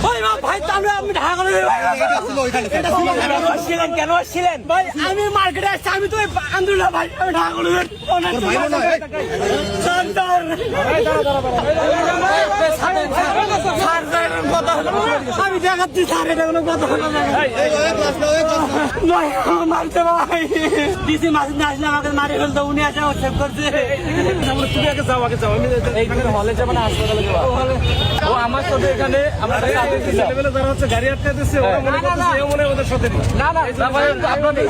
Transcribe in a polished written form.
ওই মা ভাই তাহলে আপনি ঢাকা করে কেন আসছিলেন ভাই? আমি মার্কেটে আসছি, আমি তো আন্দোলন ভাই, আমি ঢাকা করে আমি দেখাচ্ছি স্যার, এটা কোনো কথা হলো না ভাই, মারছে ভাই। ডিসি মাসিদ না আসলে আমাকে মারি ফেলতো, উনি আসে চেক করছে। তুমি আগে যাও, আগে যাও। আমি হলে যাবো না হাসপাতালে যাবো? ও আমার সাথে এখানে আমাদের ছেলেবেলা যারা হচ্ছে গাড়ি আটকে দিচ্ছে, ওরা মনে করতেছে এও মনে হয় ওদের সাথে নেই। না না, আপনাদের